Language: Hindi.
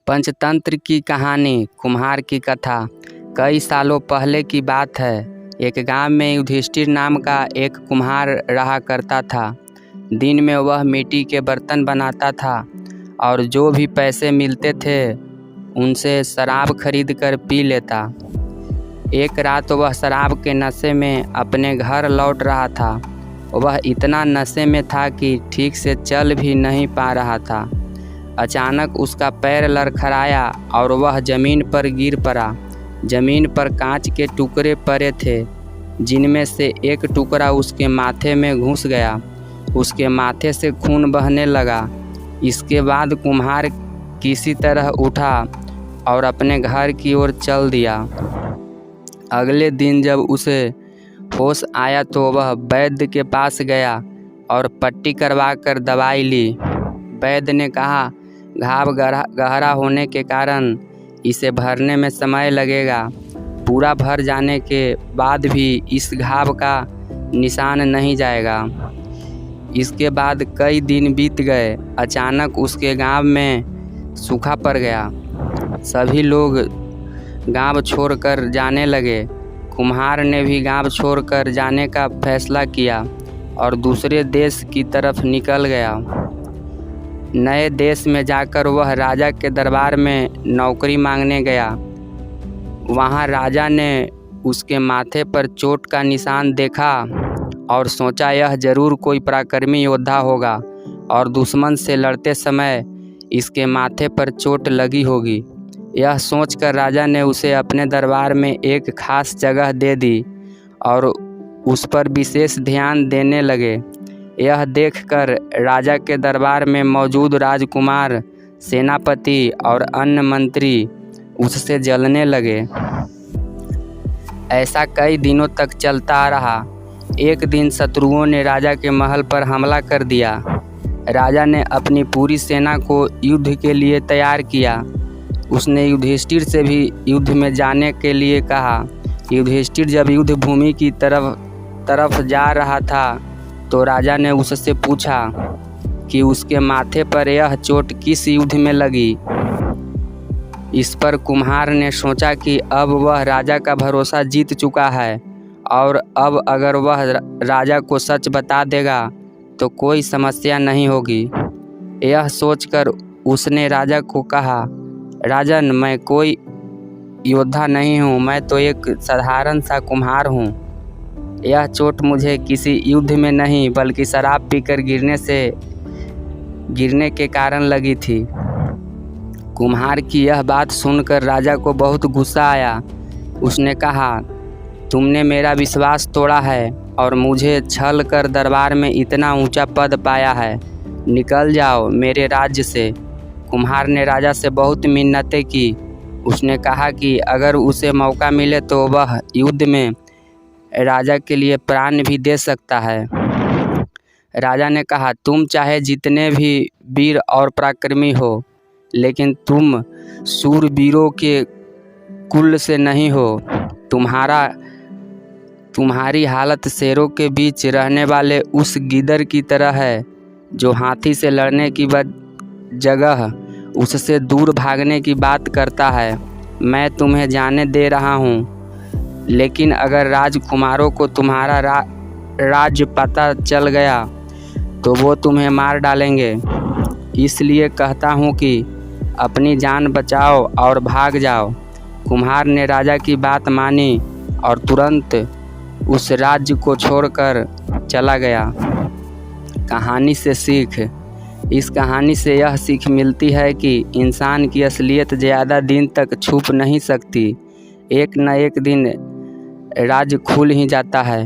पंचतंत्र की कहानी। कुम्हार की कथा। कई सालों पहले की बात है। एक गांव में युधिष्ठिर नाम का एक कुम्हार रहा करता था। दिन में वह मिट्टी के बर्तन बनाता था और जो भी पैसे मिलते थे उनसे शराब खरीद कर पी लेता। एक रात वह शराब के नशे में अपने घर लौट रहा था। वह इतना नशे में था कि ठीक से चल भी नहीं पा रहा था। अचानक उसका पैर लड़खड़ाया और वह ज़मीन पर गिर पड़ा। ज़मीन पर कांच के टुकड़े पड़े थे, जिनमें से एक टुकड़ा उसके माथे में घुस गया। उसके माथे से खून बहने लगा। इसके बाद कुम्हार किसी तरह उठा और अपने घर की ओर चल दिया। अगले दिन जब उसे होश आया तो वह वैद्य के पास गया और पट्टी करवा कर दवाई ली। वैद्य ने कहा, घाव गहरा होने के कारण इसे भरने में समय लगेगा। पूरा भर जाने के बाद भी इस घाव का निशान नहीं जाएगा। इसके बाद कई दिन बीत गए। अचानक उसके गांव में सूखा पड़ गया। सभी लोग गांव छोड़कर जाने लगे। कुम्हार ने भी गांव छोड़कर जाने का फैसला किया और दूसरे देश की तरफ निकल गया। नए देश में जाकर वह राजा के दरबार में नौकरी मांगने गया। वहाँ राजा ने उसके माथे पर चोट का निशान देखा और सोचा यह जरूर कोई पराक्रमी योद्धा होगा और दुश्मन से लड़ते समय इसके माथे पर चोट लगी होगी। यह सोचकर राजा ने उसे अपने दरबार में एक खास जगह दे दी और उस पर विशेष ध्यान देने लगे। यह देखकर राजा के दरबार में मौजूद राजकुमार, सेनापति और अन्य मंत्री उससे जलने लगे। ऐसा कई दिनों तक चलता रहा। एक दिन शत्रुओं ने राजा के महल पर हमला कर दिया। राजा ने अपनी पूरी सेना को युद्ध के लिए तैयार किया। उसने युधिष्ठिर से भी युद्ध में जाने के लिए कहा। युधिष्ठिर जब युद्ध भूमि की तरफ जा रहा था तो राजा ने उससे पूछा कि उसके माथे पर यह चोट किस युद्ध में लगी। इस पर कुम्हार ने सोचा कि अब वह राजा का भरोसा जीत चुका है और अब अगर वह राजा को सच बता देगा तो कोई समस्या नहीं होगी। यह सोचकर उसने राजा को कहा, राजन, मैं कोई योद्धा नहीं हूँ, मैं तो एक साधारण सा कुम्हार हूँ। यह चोट मुझे किसी युद्ध में नहीं बल्कि शराब पीकर गिरने के कारण लगी थी। कुम्हार की यह बात सुनकर राजा को बहुत गुस्सा आया। उसने कहा, तुमने मेरा विश्वास तोड़ा है और मुझे छल कर दरबार में इतना ऊंचा पद पाया है। निकल जाओ मेरे राज्य से। कुम्हार ने राजा से बहुत मिन्नतें की। उसने कहा कि अगर उसे मौका मिले तो वह युद्ध में राजा के लिए प्राण भी दे सकता है। राजा ने कहा, तुम चाहे जितने भी वीर और पराक्रमी हो, लेकिन तुम शूरवीरों के कुल से नहीं हो। तुम्हारी हालत शेरों के बीच रहने वाले उस गीदड़ की तरह है जो हाथी से लड़ने की जगह उससे दूर भागने की बात करता है। मैं तुम्हें जाने दे रहा हूँ, लेकिन अगर राजकुमारों को तुम्हारा राज्य पता चल गया तो वो तुम्हें मार डालेंगे। इसलिए कहता हूँ कि अपनी जान बचाओ और भाग जाओ। कुम्हार ने राजा की बात मानी और तुरंत उस राज्य को छोड़कर चला गया। कहानी से सीख। इस कहानी से यह सीख मिलती है कि इंसान की असलियत ज़्यादा दिन तक छुप नहीं सकती। एक न एक दिन राज खुल ही जाता है।